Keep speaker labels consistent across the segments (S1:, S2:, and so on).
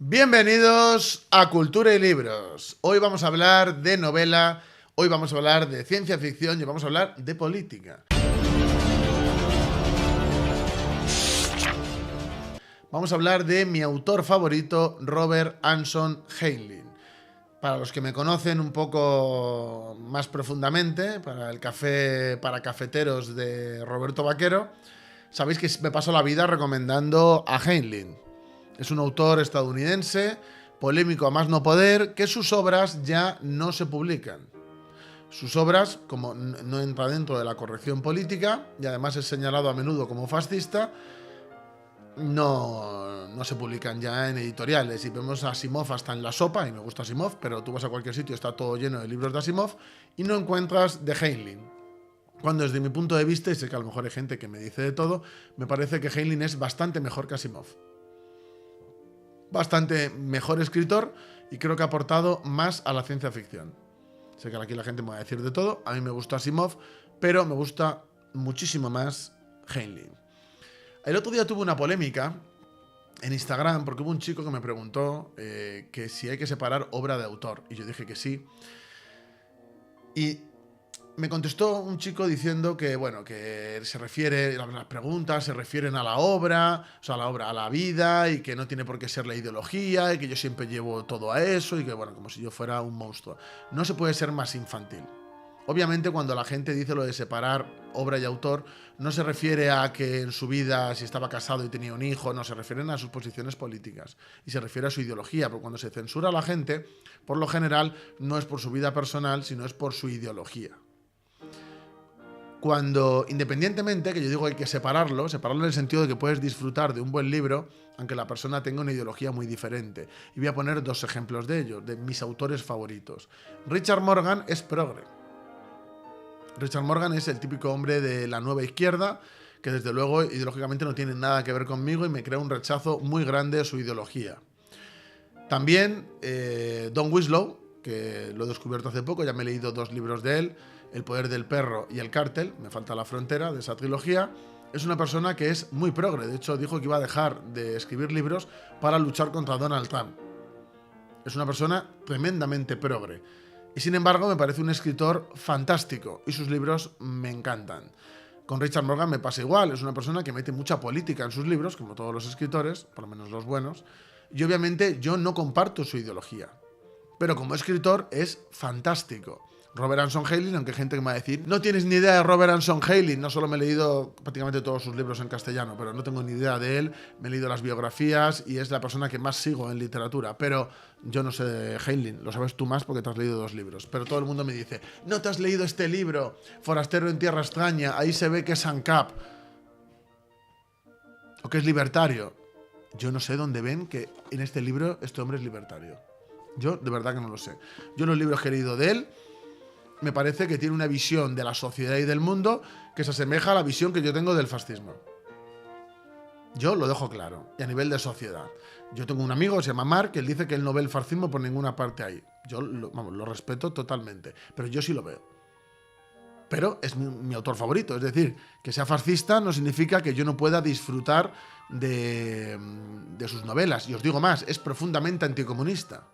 S1: Bienvenidos a Cultura y Libros. Hoy vamos a hablar de novela, hoy vamos a hablar de ciencia ficción y vamos a hablar de política. Vamos a hablar de mi autor favorito, Robert Anson Heinlein. Para los que me conocen un poco más profundamente, para el café para cafeteros de Roberto Vaquero, sabéis que me paso la vida recomendando a Heinlein. Es un autor estadounidense, polémico a más no poder, que sus obras ya no se publican. Sus obras, como no entra dentro de la corrección política, y además es señalado a menudo como fascista, no se publican ya en editoriales. Y vemos a Asimov hasta en la sopa, y me gusta Asimov, pero tú vas a cualquier sitio, está todo lleno de libros de Asimov, y no encuentras de Heinlein. Cuando desde mi punto de vista, y sé que a lo mejor hay gente que me dice de todo, me parece que Heinlein es bastante mejor que Asimov. Bastante mejor escritor y creo que ha aportado más a la ciencia ficción. Sé que aquí la gente me va a decir de todo, a mí me gusta Asimov, pero me gusta muchísimo más Heinlein. El otro día tuve una polémica en Instagram porque hubo un chico que me preguntó que si hay que separar obra de autor, y yo dije que sí. Y me contestó un chico diciendo que, bueno, que se refiere, las preguntas se refieren a la obra, o sea, a la vida, y que no tiene por qué ser la ideología, y que yo siempre llevo todo a eso, y que, bueno, como si yo fuera un monstruo. No se puede ser más infantil. Obviamente, cuando la gente dice lo de separar obra y autor, no se refiere a que en su vida, si estaba casado y tenía un hijo, no, se refieren a sus posiciones políticas, y se refiere a su ideología, porque cuando se censura a la gente, por lo general, no es por su vida personal, sino es por su ideología. Cuando, independientemente, que yo digo hay que separarlo en el sentido de que puedes disfrutar de un buen libro, aunque la persona tenga una ideología muy diferente. Y voy a poner dos ejemplos de ellos, de mis autores favoritos. Richard Morgan es progre. Richard Morgan es el típico hombre de la nueva izquierda, que desde luego ideológicamente no tiene nada que ver conmigo y me crea un rechazo muy grande a su ideología. También Don Winslow, que lo he descubierto hace poco, ya me he leído 2 libros de él, El poder del perro y El cártel, me falta La frontera, de esa trilogía. Es una persona que es muy progre, de hecho dijo que iba a dejar de escribir libros para luchar contra Donald Trump. Es una persona tremendamente progre. Y sin embargo me parece un escritor fantástico y sus libros me encantan. Con Richard Morgan me pasa igual, es una persona que mete mucha política en sus libros, como todos los escritores, por lo menos los buenos, y obviamente yo no comparto su ideología. Pero como escritor es fantástico. Robert Anson Heinlein, aunque hay gente que me va a decir no tienes ni idea de Robert Anson Heinlein, no solo me he leído prácticamente todos sus libros en castellano, pero no tengo ni idea de él, me he leído las biografías y es la persona que más sigo en literatura, pero yo no sé de Heinlein, lo sabes tú más porque te has leído 2 libros, pero todo el mundo me dice no te has leído este libro, Forastero en tierra extraña, ahí se ve que es ANCAP o que es libertario. Yo no sé dónde ven que en este libro este hombre es libertario. Yo de verdad que no lo sé. Yo los libros que he leído de él me parece que tiene una visión de la sociedad y del mundo que se asemeja a la visión que yo tengo del fascismo. Yo lo dejo claro, y a nivel de sociedad. Yo tengo un amigo, se llama Mark, que él dice que él no ve el fascismo por ninguna parte ahí. Yo lo respeto totalmente, pero yo sí lo veo. Pero es mi autor favorito, es decir, que sea fascista no significa que yo no pueda disfrutar de sus novelas. Y os digo más, es profundamente anticomunista.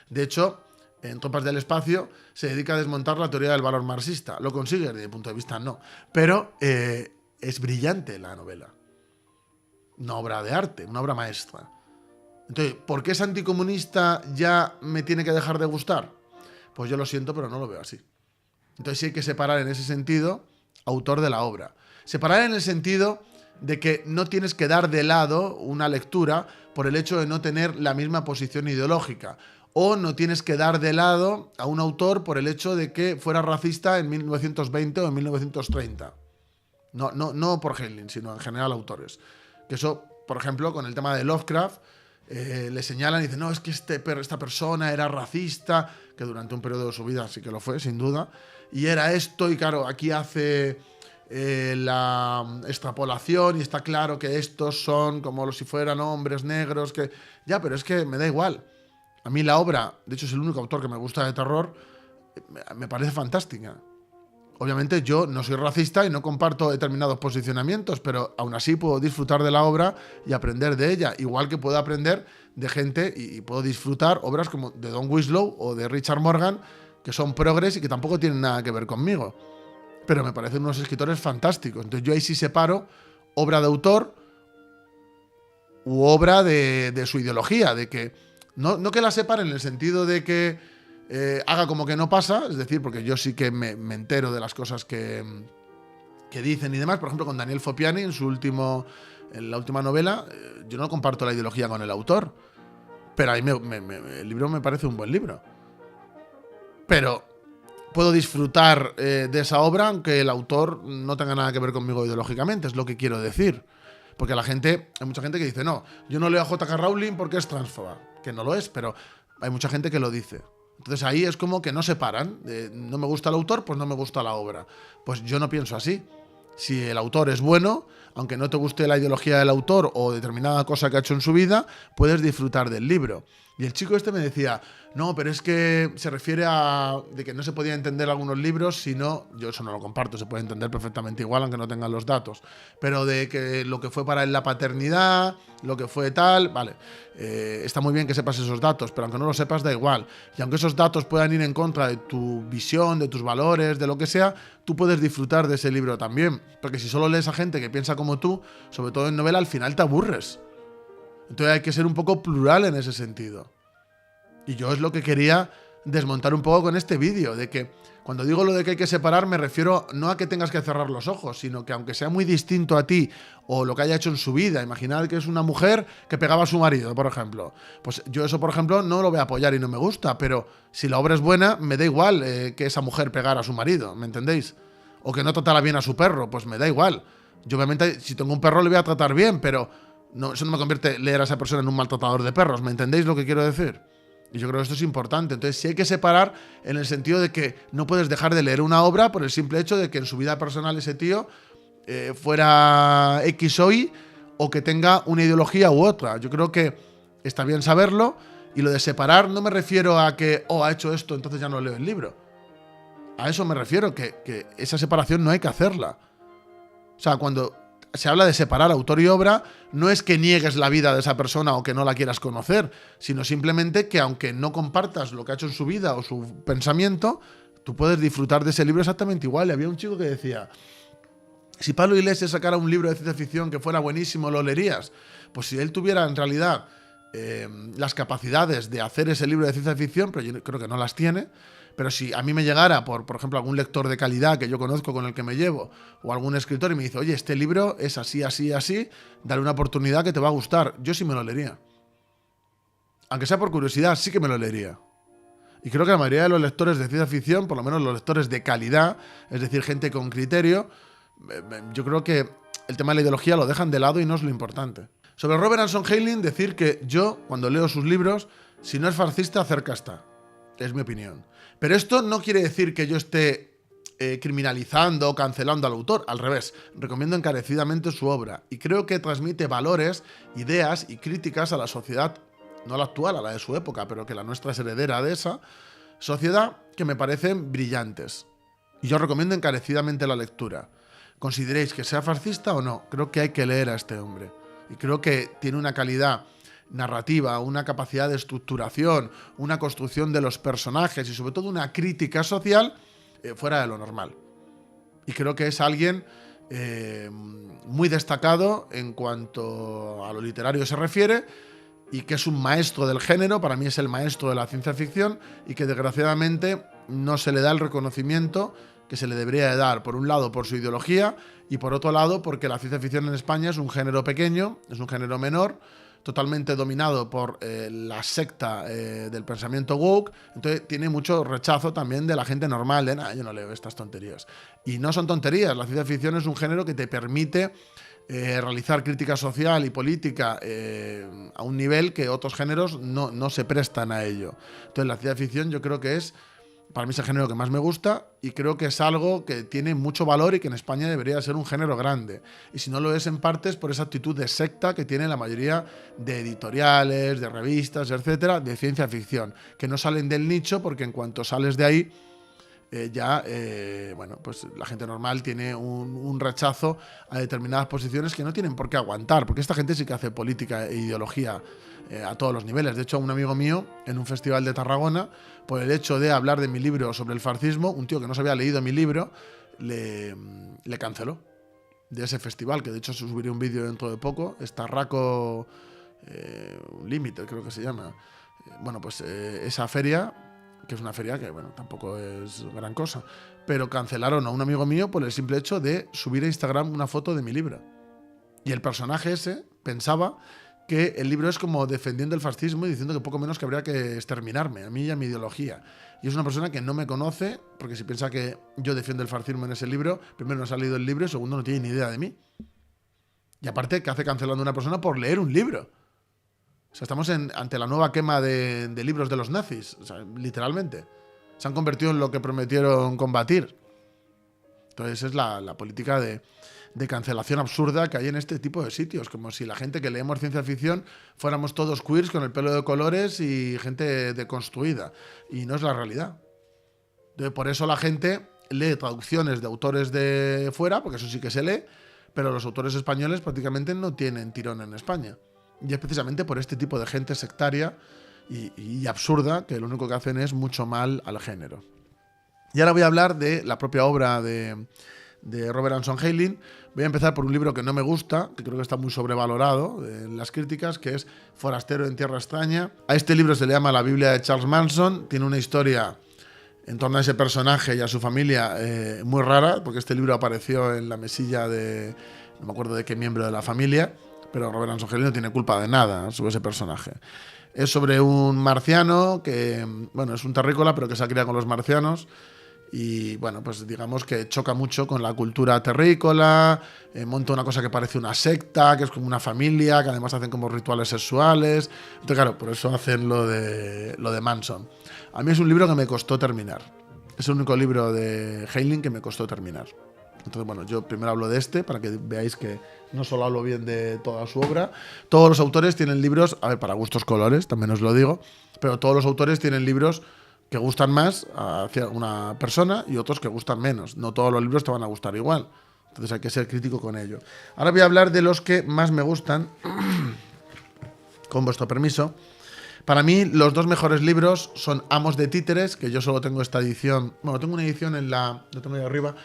S1: De hecho, en Tropas del Espacio se dedica a desmontar la teoría del valor marxista. Lo consigue, desde mi punto de vista no. Pero es brillante la novela. Una obra de arte, una obra maestra. Entonces, ¿por qué es anticomunista ya me tiene que dejar de gustar? Pues yo lo siento, pero no lo veo así. Entonces sí hay que separar en ese sentido autor de la obra. Separar en el sentido de que no tienes que dar de lado una lectura por el hecho de no tener la misma posición ideológica. O no tienes que dar de lado a un autor por el hecho de que fuera racista en 1920 o en 1930. No por Heinlein, sino en general autores. Que eso, por ejemplo, con el tema de Lovecraft, le señalan y dicen, no, es que esta persona era racista, que durante un periodo de su vida sí que lo fue, sin duda, y era esto, y claro, aquí hace la extrapolación y está claro que estos son como si fueran hombres negros, que ya, pero es que me da igual. A mí la obra, de hecho es el único autor que me gusta de terror, me parece fantástica. Obviamente yo no soy racista y no comparto determinados posicionamientos, pero aún así puedo disfrutar de la obra y aprender de ella, igual que puedo aprender de gente y puedo disfrutar obras como de Don Winslow o de Richard Morgan, que son progres y que tampoco tienen nada que ver conmigo. Pero me parecen unos escritores fantásticos. Entonces yo ahí sí separo obra de autor u obra de su ideología, de que no que la separen en el sentido de que haga como que no pasa, es decir, porque yo sí que me entero de las cosas que dicen y demás. Por ejemplo, con Daniel Fopiani, en la última novela, yo no comparto la ideología con el autor, pero a mí el libro me parece un buen libro. Pero puedo disfrutar de esa obra aunque el autor no tenga nada que ver conmigo ideológicamente, es lo que quiero decir. Porque hay mucha gente que dice, no, yo no leo a J.K. Rowling porque es transfoba, que no lo es, pero hay mucha gente que lo dice. Entonces ahí es como que no separan. No me gusta el autor, pues no me gusta la obra. Pues yo no pienso así. Si el autor es bueno, aunque no te guste la ideología del autor o determinada cosa que ha hecho en su vida, puedes disfrutar del libro. Y el chico este me decía, no, pero es que se refiere a de que no se podía entender algunos libros, sino, yo eso no lo comparto, se puede entender perfectamente igual aunque no tengan los datos, pero de que lo que fue para él la paternidad, lo que fue tal, vale, está muy bien que sepas esos datos, pero aunque no lo sepas da igual. Y aunque esos datos puedan ir en contra de tu visión, de tus valores, de lo que sea, tú puedes disfrutar de ese libro también, porque si solo lees a gente que piensa como tú, sobre todo en novela, al final te aburres. Entonces hay que ser un poco plural en ese sentido. Y yo es lo que quería desmontar un poco con este vídeo, de que cuando digo lo de que hay que separar me refiero no a que tengas que cerrar los ojos, sino que aunque sea muy distinto a ti o lo que haya hecho en su vida, imaginad que es una mujer que pegaba a su marido, por ejemplo. Pues yo eso, por ejemplo, no lo voy a apoyar y no me gusta, pero si la obra es buena, me da igual que esa mujer pegara a su marido, ¿me entendéis? O que no tratara bien a su perro, pues me da igual. Yo obviamente si tengo un perro le voy a tratar bien, pero no, eso no me convierte leer a esa persona en un maltratador de perros, ¿me entendéis lo que quiero decir? Y yo creo que esto es importante. Entonces sí hay que separar en el sentido de que no puedes dejar de leer una obra por el simple hecho de que en su vida personal ese tío fuera X o Y o que tenga una ideología u otra. Yo creo que está bien saberlo, y lo de separar no me refiero a que, ha hecho esto, entonces ya no leo el libro. A eso me refiero, que esa separación no hay que hacerla. O sea, cuando se habla de separar autor y obra, no es que niegues la vida de esa persona o que no la quieras conocer, sino simplemente que aunque no compartas lo que ha hecho en su vida o su pensamiento, tú puedes disfrutar de ese libro exactamente igual. Y había un chico que decía, si Pablo Iglesias sacara un libro de ciencia ficción que fuera buenísimo, ¿lo leerías? Pues si él tuviera en realidad las capacidades de hacer ese libro de ciencia ficción, pero yo creo que no las tiene. Pero si a mí me llegara, por ejemplo, algún lector de calidad que yo conozco, con el que me llevo, o algún escritor y me dice, oye, este libro es así, así, así, dale una oportunidad que te va a gustar, yo sí me lo leería. Aunque sea por curiosidad, sí que me lo leería. Y creo que la mayoría de los lectores de ciencia ficción, por lo menos los lectores de calidad, es decir, gente con criterio, yo creo que el tema de la ideología lo dejan de lado y no es lo importante. Sobre Robert Anson Heinlein, decir que yo, cuando leo sus libros, si no es fascista, cerca está. Es mi opinión. Pero esto no quiere decir que yo esté criminalizando o cancelando al autor. Al revés, recomiendo encarecidamente su obra. Y creo que transmite valores, ideas y críticas a la sociedad, no a la actual, a la de su época, pero que la nuestra es heredera de esa sociedad, que me parecen brillantes. Y yo recomiendo encarecidamente la lectura. Consideréis que sea fascista o no, creo que hay que leer a este hombre. Y creo que tiene una calidad narrativa, una capacidad de estructuración, una construcción de los personajes y sobre todo una crítica social fuera de lo normal. Y creo que es alguien muy destacado en cuanto a lo literario se refiere, y que es un maestro del género. Para mí es el maestro de la ciencia ficción, y que desgraciadamente no se le da el reconocimiento que se le debería de dar, por un lado por su ideología y por otro lado porque la ciencia ficción en España es un género pequeño, es un género menor, totalmente dominado por la secta del pensamiento woke. Entonces tiene mucho rechazo también de la gente normal, de yo no leo estas tonterías. Y no son tonterías, la ciencia ficción es un género que te permite realizar crítica social y política a un nivel que otros géneros no se prestan a ello. Entonces la ciencia ficción yo creo que es, para mí es el género que más me gusta, y creo que es algo que tiene mucho valor y que en España debería ser un género grande. Y si no lo es en parte es por esa actitud de secta que tiene la mayoría de editoriales, de revistas, etcétera, de ciencia ficción, que no salen del nicho, porque en cuanto sales de ahí bueno, pues la gente normal tiene un rechazo a determinadas posiciones que no tienen por qué aguantar, porque esta gente sí que hace política e ideología a todos los niveles. De hecho, un amigo mío, en un festival de Tarragona, por el hecho de hablar de mi libro sobre el fascismo, un tío que no se había leído mi libro, le canceló de ese festival, que de hecho subiré un vídeo dentro de poco. Tarraco Limited, creo que se llama. Bueno, pues esa feria, que es una feria que, bueno, tampoco es gran cosa, pero cancelaron a un amigo mío por el simple hecho de subir a Instagram una foto de mi libro. Y el personaje ese pensaba que el libro es como defendiendo el fascismo y diciendo que poco menos que habría que exterminarme, a mí y a mi ideología. Y es una persona que no me conoce, porque si piensa que yo defiendo el fascismo en ese libro, primero no ha leído el libro y segundo no tiene ni idea de mí. Y aparte, ¿qué hace cancelando a una persona por leer un libro? O sea, estamos ante la nueva quema de libros de los nazis, o sea, literalmente. Se han convertido en lo que prometieron combatir. Entonces es la política de cancelación absurda que hay en este tipo de sitios, como si la gente que leemos ciencia ficción fuéramos todos queers con el pelo de colores y gente deconstruida. Y no es la realidad. Entonces, por eso la gente lee traducciones de autores de fuera, porque eso sí que se lee, pero los autores españoles prácticamente no tienen tirón en España. Y es precisamente por este tipo de gente sectaria y absurda que lo único que hacen es mucho mal al género. Y ahora voy a hablar de la propia obra de Robert Anson Heinlein. Voy a empezar por un libro que no me gusta, que creo que está muy sobrevalorado en las críticas, que es Forastero en Tierra Extraña. A este libro se le llama La Biblia de Charles Manson. Tiene una historia en torno a ese personaje y a su familia muy rara, porque este libro apareció en la mesilla de, no me acuerdo de qué miembro de la familia, pero Robert Anson Heinlein no tiene culpa de nada sobre ese personaje. Es sobre un marciano que, bueno, es un terrícola, pero que se ha criado con los marcianos. Y bueno, pues digamos que choca mucho con la cultura terrícola, monta una cosa que parece una secta, que es como una familia, que además hacen como rituales sexuales. Entonces, claro, por eso hacen lo de Manson. A mí es un libro que me costó terminar. Es el único libro de Heinlein que me costó terminar. Entonces, bueno, yo primero hablo de este, para que veáis que no solo hablo bien de toda su obra. Todos los autores tienen libros, a ver, para gustos colores, también os lo digo, pero todos los autores tienen libros que gustan más hacia una persona y otros que gustan menos. No todos los libros te van a gustar igual. Entonces hay que ser crítico con ello. Ahora voy a hablar de los que más me gustan, con vuestro permiso. Para mí, los dos mejores libros son Amos de Títeres, que yo solo tengo esta edición. Bueno, tengo una edición lo tengo ahí arriba,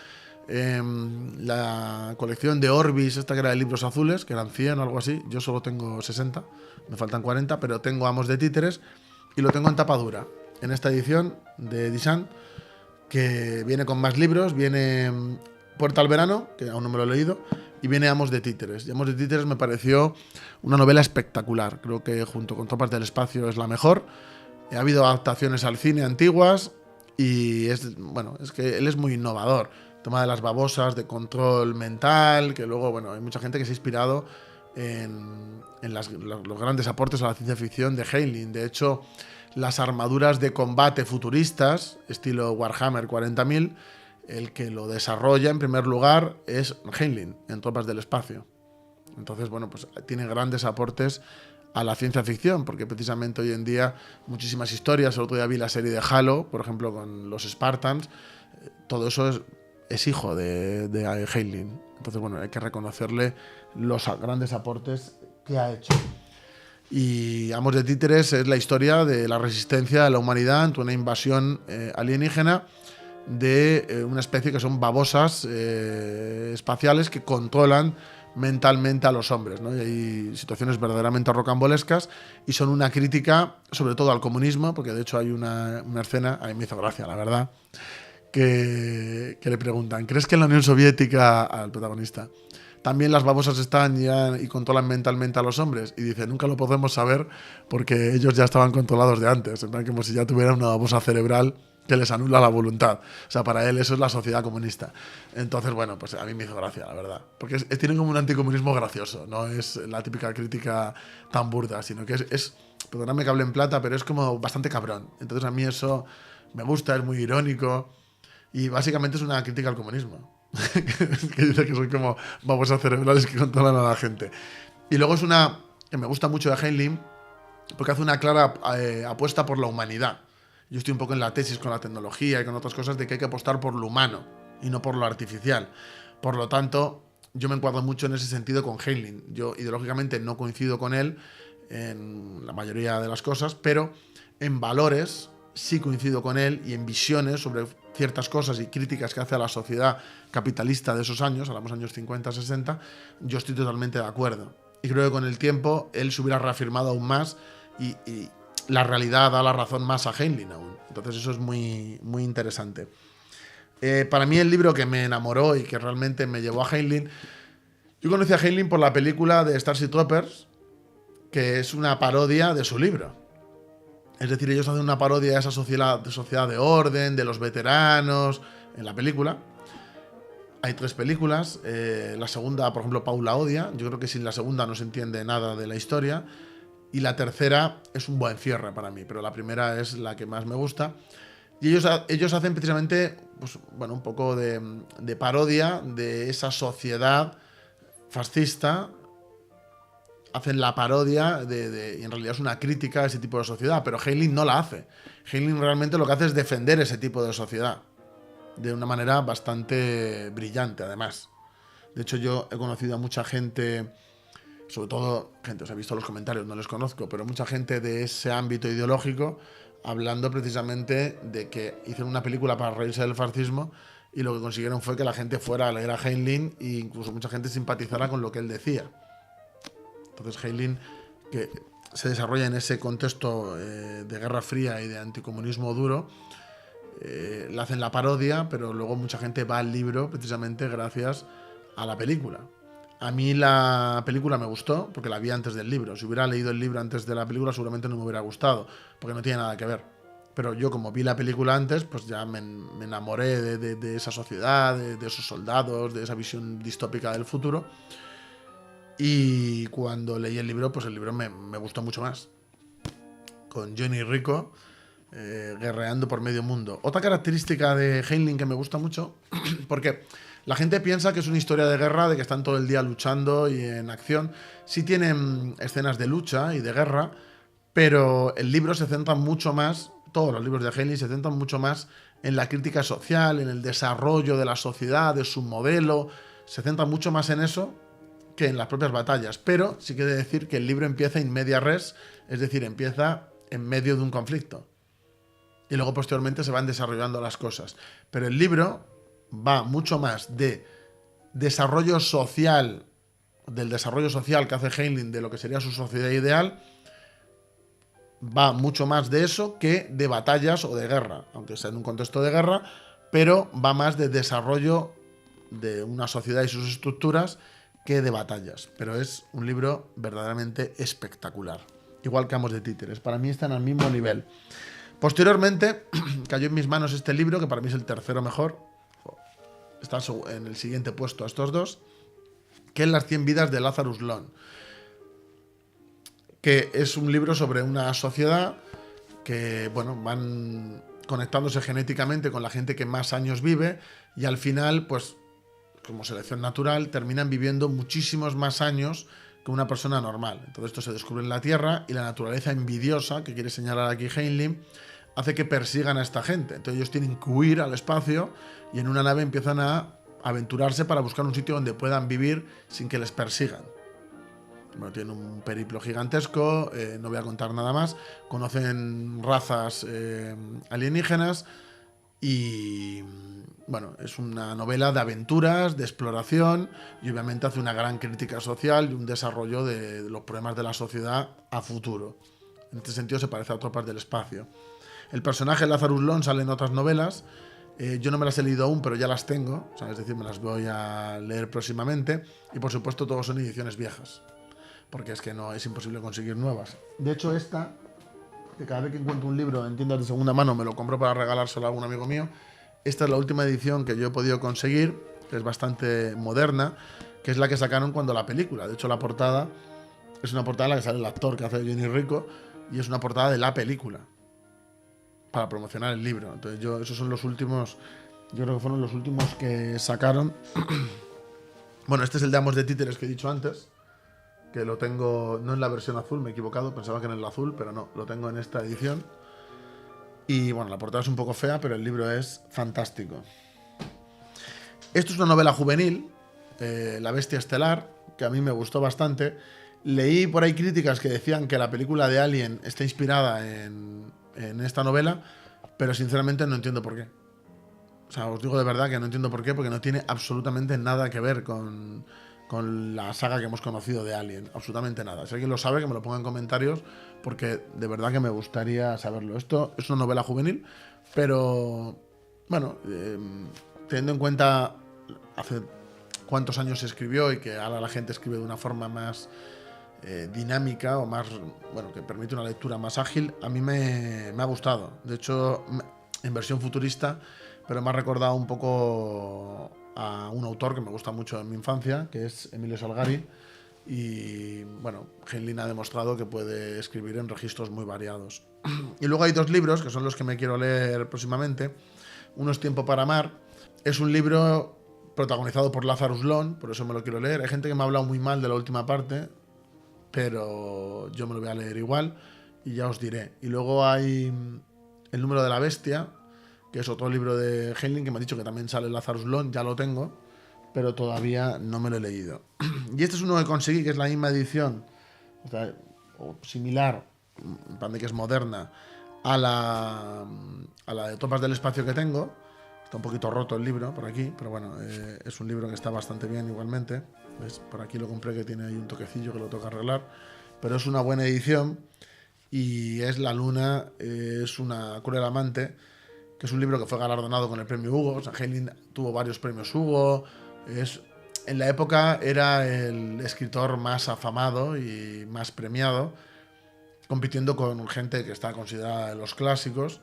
S1: la colección de Orbis, esta que era de libros azules, que eran 100 o algo así. Yo solo tengo 60, me faltan 40, pero tengo Amos de Títeres y lo tengo en tapa dura. En esta edición de Disan, que viene con más libros, viene Puerta al Verano, que aún no me lo he leído, y viene Amos de Títeres. Y Amos de Títeres me pareció una novela espectacular. Creo que junto con Tropas del Espacio es la mejor. Ha habido adaptaciones al cine antiguas y bueno, es que él es muy innovador. El tema de las babosas, de control mental, que luego, bueno, hay mucha gente que se ha inspirado en los grandes aportes a la ciencia ficción de Heinlein. De hecho, las armaduras de combate futuristas, estilo Warhammer 40.000, el que lo desarrolla en primer lugar es Heinlein, en Tropas del Espacio. Entonces, bueno, pues tiene grandes aportes a la ciencia ficción, porque precisamente hoy en día muchísimas historias, el otro día vi la serie de Halo, por ejemplo, con los Spartans, todo eso es hijo de Heinlein. Entonces, bueno, hay que reconocerle los grandes aportes que ha hecho. Y Amos de Títeres es la historia de la resistencia de la humanidad ante una invasión alienígena de una especie que son babosas espaciales que controlan mentalmente a los hombres, ¿no? Y hay situaciones verdaderamente rocambolescas y son una crítica sobre todo al comunismo, porque de hecho hay una escena, a mí me hizo gracia, la verdad, que le preguntan, ¿crees que en la Unión Soviética, al protagonista, también las babosas están ya y controlan mentalmente a los hombres? Y dice, nunca lo podemos saber porque ellos ya estaban controlados de antes, en plan como si ya tuvieran una babosa cerebral que les anula la voluntad. O sea, para él eso es la sociedad comunista. Entonces, bueno, pues a mí me hizo gracia, la verdad. Porque tienen como un anticomunismo gracioso, no es la típica crítica tan burda, sino que es perdóname que hable en plata, pero es como bastante cabrón. Entonces a mí eso me gusta, es muy irónico y básicamente es una crítica al comunismo. Que dice que son como babosas cerebrales que controlan a la gente. Y luego es una que me gusta mucho de Heinlein porque hace una clara apuesta por la humanidad. Yo estoy un poco en la tesis con la tecnología y con otras cosas de que hay que apostar por lo humano y no por lo artificial. Por lo tanto, yo me encuadro mucho en ese sentido con Heinlein. Yo ideológicamente no coincido con él en la mayoría de las cosas, pero en valores sí coincido con él y en visiones sobre ciertas cosas y críticas que hace a la sociedad capitalista de esos años, a los años 50, 60, yo estoy totalmente de acuerdo. Y creo que con el tiempo él se hubiera reafirmado aún más y la realidad da la razón más a Heinlein aún. Entonces eso es muy, muy interesante. Para mí el libro que me enamoró y que realmente me llevó a Heinlein, yo conocí a Heinlein por la película de Starship Troopers, que es una parodia de su libro. Es decir, ellos hacen una parodia de esa sociedad de orden, de los veteranos, en la película. Hay 3 películas. La segunda, por ejemplo, Paula odia. Yo creo que sin la segunda no se entiende nada de la historia. Y la tercera es un buen cierre para mí, pero la primera es la que más me gusta. Y ellos hacen precisamente, pues, bueno, un poco de parodia de esa sociedad fascista. Hacen la parodia y en realidad es una crítica a ese tipo de sociedad, pero Heinlein no la hace. Heinlein realmente lo que hace es defender ese tipo de sociedad de una manera bastante brillante, además. De hecho, yo he conocido a mucha gente, sobre todo gente, os he visto los comentarios, no les conozco, pero mucha gente de ese ámbito ideológico hablando precisamente de que hicieron una película para reírse del fascismo y lo que consiguieron fue que la gente fuera a leer a Heinlein e incluso mucha gente simpatizara con lo que él decía. Entonces Heinlein, que se desarrolla en ese contexto de Guerra Fría y de anticomunismo duro, le hacen la parodia, pero luego mucha gente va al libro precisamente gracias a la película. A mí la película me gustó porque la vi antes del libro. Si hubiera leído el libro antes de la película seguramente no me hubiera gustado, porque no tiene nada que ver. Pero yo, como vi la película antes, pues ya me enamoré de esa sociedad, de esos soldados, de esa visión distópica del futuro. Y cuando leí el libro, pues el libro me gustó mucho más. Con Johnny Rico guerreando por medio mundo. Otra característica de Heinlein que me gusta mucho, porque la gente piensa que es una historia de guerra, de que están todo el día luchando y en acción. Sí tienen escenas de lucha y de guerra, pero el libro se centra mucho más, todos los libros de Heinlein se centran mucho más en la crítica social, en el desarrollo de la sociedad, de su modelo. Se centra mucho más en eso que en las propias batallas, pero sí quiere decir que el libro empieza in media res, es decir, empieza en medio de un conflicto y luego posteriormente se van desarrollando las cosas, pero el libro va mucho más de desarrollo social, del desarrollo social que hace Heinlein de lo que sería su sociedad ideal, va mucho más de eso que de batallas o de guerra, aunque sea en un contexto de guerra, pero va más de desarrollo de una sociedad y sus estructuras que de batallas. Pero es un libro verdaderamente espectacular. Igual que Amos de Títeres. Para mí están al mismo nivel. Posteriormente cayó en mis manos este libro, que para mí es el tercero mejor. Está en el siguiente puesto a estos dos, que es Las 100 vidas de Lazarus Long, que es un libro sobre una sociedad que, bueno, van conectándose genéticamente con la gente que más años vive y al final, pues, como selección natural, terminan viviendo muchísimos más años que una persona normal. Todo esto se descubre en la Tierra y la naturaleza envidiosa, que quiere señalar aquí Heinlein, hace que persigan a esta gente. Entonces ellos tienen que huir al espacio y en una nave empiezan a aventurarse para buscar un sitio donde puedan vivir sin que les persigan. Bueno, tienen un periplo gigantesco, no voy a contar nada más. Conocen razas alienígenas y, bueno, es una novela de aventuras, de exploración y obviamente hace una gran crítica social y un desarrollo de los problemas de la sociedad a futuro. En este sentido se parece a Tropas del Espacio. El personaje Lazarus Long sale en otras novelas. Yo no me las he leído aún, pero ya las tengo. O sea, es decir, me las voy a leer próximamente. Y por supuesto todos son ediciones viejas, porque es que no es imposible conseguir nuevas. De hecho, esta, que cada vez que encuentro un libro en tiendas de segunda mano me lo compro para regalárselo a algún amigo mío. Esta es la última edición que yo he podido conseguir, que es bastante moderna, que es la que sacaron cuando la película. De hecho, la portada es una portada en la que sale el actor que hace de Johnny Rico y es una portada de la película para promocionar el libro. Entonces esos son los últimos, yo creo que fueron los últimos que sacaron. Bueno, este es el de Amos de Títeres que he dicho antes, que lo tengo no en la versión azul, me he equivocado, pensaba que en el azul, pero no, lo tengo en esta edición. Y bueno, la portada es un poco fea, pero el libro es fantástico. Esto es una novela juvenil, La Bestia Estelar, que a mí me gustó bastante. Leí por ahí críticas que decían que la película de Alien está inspirada en esta novela, pero sinceramente no entiendo por qué. O sea, os digo de verdad que no entiendo por qué, porque no tiene absolutamente nada que ver con la saga que hemos conocido de Alien. Absolutamente nada. Si alguien lo sabe, que me lo ponga en comentarios, porque de verdad que me gustaría saberlo. Esto es una novela juvenil, pero bueno, teniendo en cuenta hace cuántos años se escribió y que ahora la gente escribe de una forma más dinámica o más, bueno, que permite una lectura más ágil, a mí me ha gustado. De hecho, en versión futurista, pero me ha recordado un poco a un autor que me gusta mucho en mi infancia, que es Emilio Salgari. Y bueno, Heinlein ha demostrado que puede escribir en registros muy variados. Y luego hay dos libros, que son los que me quiero leer próximamente. Uno es Tiempo para amar. Es un libro protagonizado por Lazarus Lone, por eso me lo quiero leer. Hay gente que me ha hablado muy mal de la última parte, pero yo me lo voy a leer igual y ya os diré. Y luego hay El número de la bestia, que es otro libro de Heinlein, que me ha dicho que también sale Lazarus Lone, ya lo tengo, pero todavía no me lo he leído. Y este es uno que conseguí, que es la misma edición, o similar, en plan de que es moderna, a la de Topas del Espacio que tengo. Está un poquito roto el libro por aquí, pero bueno, es un libro que está bastante bien igualmente. ¿Ves? Por aquí lo compré, que tiene ahí un toquecillo que lo toca arreglar, pero es una buena edición. Y es La luna es una cruel amante, que es un libro que fue galardonado con el premio Hugo. O sea, Heinlein tuvo varios premios Hugo. En la época era el escritor más afamado y más premiado, compitiendo con gente que está considerada en los clásicos.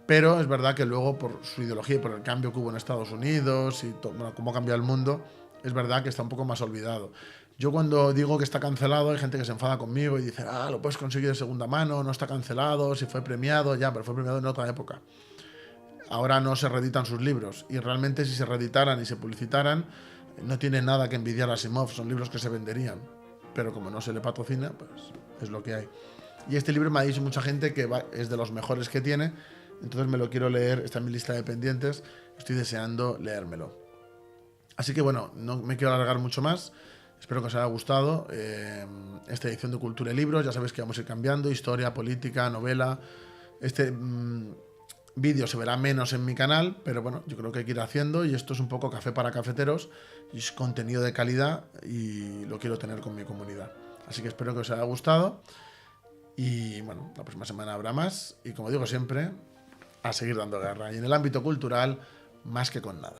S1: Pero es verdad que luego, por su ideología y por el cambio que hubo en Estados Unidos y bueno, cómo cambió el mundo, es verdad que está un poco más olvidado. Yo cuando digo que está cancelado, hay gente que se enfada conmigo y dice, lo puedes conseguir de segunda mano, no está cancelado, si fue premiado, ya, pero fue premiado en otra época. Ahora no se reeditan sus libros, y realmente si se reeditaran y se publicitaran, no tiene nada que envidiar a Asimov, son libros que se venderían. Pero como no se le patrocina, pues es lo que hay. Y este libro me ha dicho mucha gente que es de los mejores que tiene, entonces me lo quiero leer, está en mi lista de pendientes, estoy deseando leérmelo. Así que bueno, no me quiero alargar mucho más. Espero que os haya gustado esta edición de Cultura y Libros. Ya sabéis que vamos a ir cambiando, historia, política, novela. Este vídeo se verá menos en mi canal, pero bueno, yo creo que hay que ir haciendo, y esto es un poco café para cafeteros, y es contenido de calidad y lo quiero tener con mi comunidad. Así que espero que os haya gustado y bueno, la próxima semana habrá más, y como digo siempre, a seguir dando guerra, y en el ámbito cultural, más que con nada.